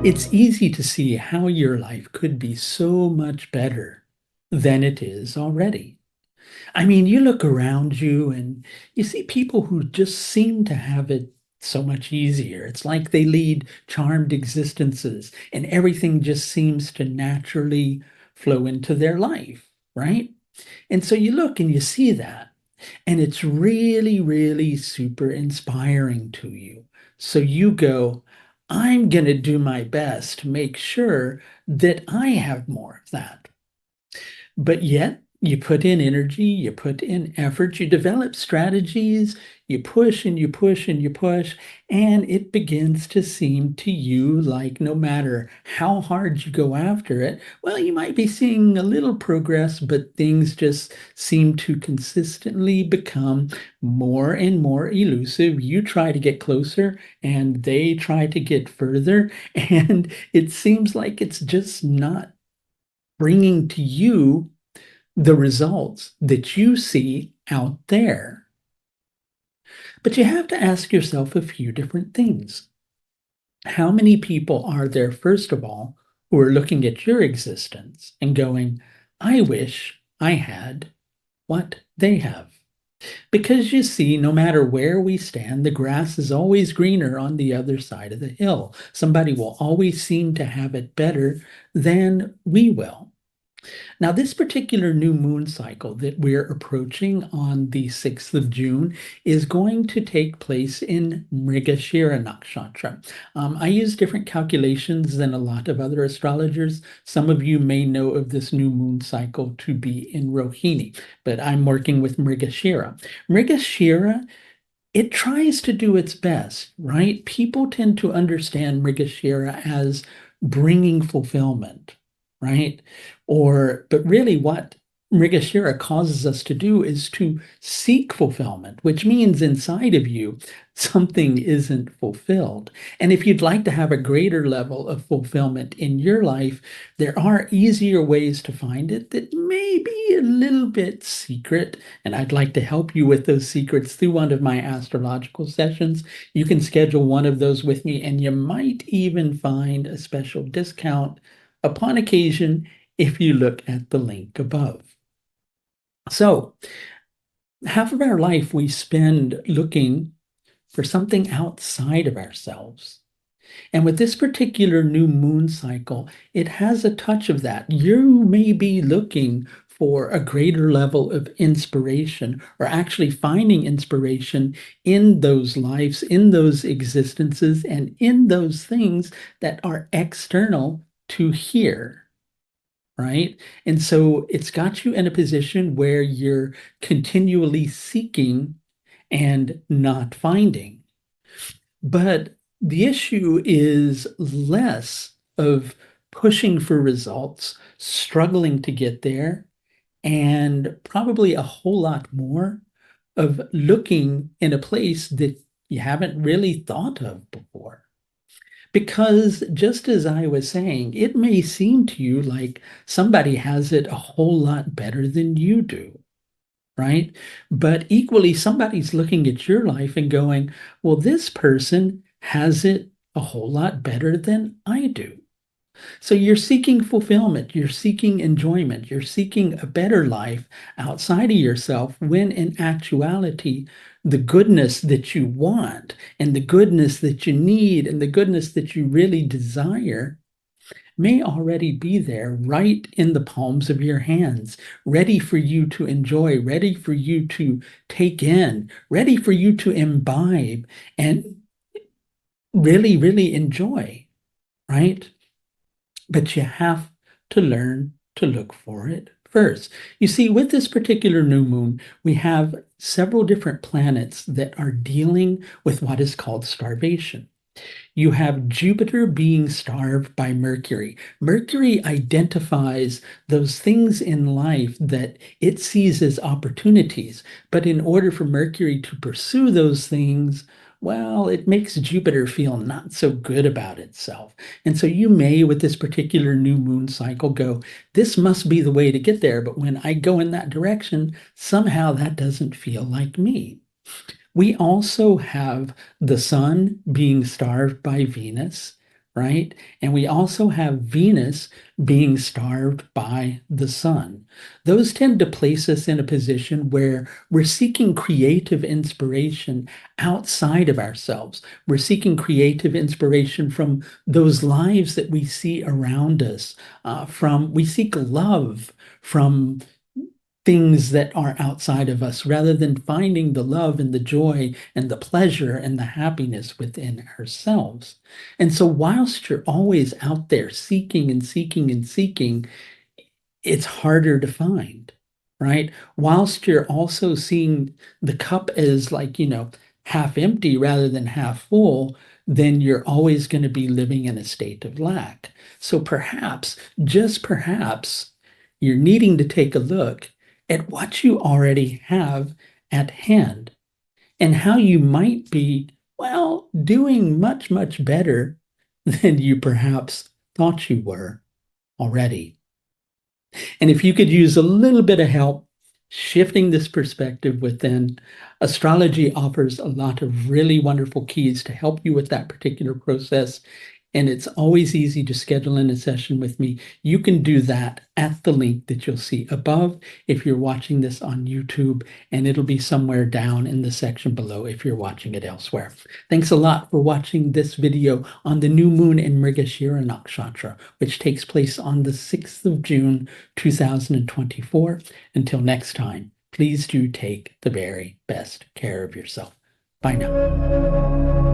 it's easy to see how your life could be so much better than it is already. I mean, you look around you and you see people who just seem to have it so much easier. It's like they lead charmed existences and everything just seems to naturally flow into their life, right? And so you look and you see that, and it's really, really super inspiring to you. So you go, I'm going to do my best to make sure that I have more of that. But yet, you put in energy, you put in effort, you develop strategies, you push and you push and you push, and it begins to seem to you like no matter how hard you go after it, well, you might be seeing a little progress, but things just seem to consistently become more and more elusive. You try to get closer, and they try to get further, and it seems like it's just not bringing to you the results that you see out there. But you have to ask yourself a few different things. How many people are there, first of all, who are looking at your existence and going, I wish I had what they have? Because you see, no matter where we stand, the grass is always greener on the other side of the hill. Somebody will always seem to have it better than we will. Now, this particular new moon cycle that we're approaching on the 6th of June is going to take place in Mrigasira Nakshatra. I use different calculations than a lot of other astrologers. Some of you may know of this new moon cycle to be in Rohini, but I'm working with Mrigasira. Mrigasira, it tries to do its best, right? People tend to understand Mrigasira as bringing fulfillment, right? But really what Mrigashira causes us to do is to seek fulfillment, which means inside of you, something isn't fulfilled. And if you'd like to have a greater level of fulfillment in your life, there are easier ways to find it that may be a little bit secret. And I'd like to help you with those secrets through one of my astrological sessions. You can schedule one of those with me, and you might even find a special discount upon occasion if you look at the link above. So, half of our life we spend looking for something outside of ourselves. And with this particular new moon cycle, it has a touch of that. You may be looking for a greater level of inspiration, or actually finding inspiration in those lives, in those existences, and in those things that are external to here. Right? And so it's got you in a position where you're continually seeking and not finding. But the issue is less of pushing for results, struggling to get there, and probably a whole lot more of looking in a place that you haven't really thought of before. Because just as I was saying, it may seem to you like somebody has it a whole lot better than you do, right? But equally, somebody's looking at your life and going, well, this person has it a whole lot better than I do. So you're seeking fulfillment, you're seeking enjoyment, you're seeking a better life outside of yourself, when in actuality, the goodness that you want and the goodness that you need and the goodness that you really desire may already be there right in the palms of your hands, ready for you to enjoy, ready for you to take in, ready for you to imbibe and really, really enjoy, right? But you have to learn to look for it first. You see, with this particular new moon, we have several different planets that are dealing with what is called starvation. You have Jupiter being starved by Mercury. Mercury identifies those things in life that it sees as opportunities, but in order for Mercury to pursue those things, well, it makes Jupiter feel not so good about itself. And so you may, with this particular new moon cycle, go, this must be the way to get there. But when I go in that direction, somehow that doesn't feel like me. We also have the sun being starved by Venus, right? And we also have Venus being starved by the sun. Those tend to place us in a position where we're seeking creative inspiration outside of ourselves. We're seeking creative inspiration from those lives that we see around us, we seek love from things that are outside of us rather than finding the love and the joy and the pleasure and the happiness within ourselves. And so, whilst you're always out there seeking and seeking and seeking, it's harder to find, right? Whilst you're also seeing the cup as like, half empty rather than half full, then you're always going to be living in a state of lack. So perhaps, just perhaps, you're needing to take a look at what you already have at hand and how you might be, well, doing much, much better than you perhaps thought you were already. And if you could use a little bit of help shifting this perspective within, astrology offers a lot of really wonderful keys to help you with that particular process. And it's always easy to schedule in a session with me. You can do that at the link that you'll see above if you're watching this on YouTube, and it'll be somewhere down in the section below if you're watching it elsewhere. Thanks a lot for watching this video on the new moon in Mrigasira Nakshatra, which takes place on the 6th of June, 2024. Until next time, please do take the very best care of yourself. Bye now.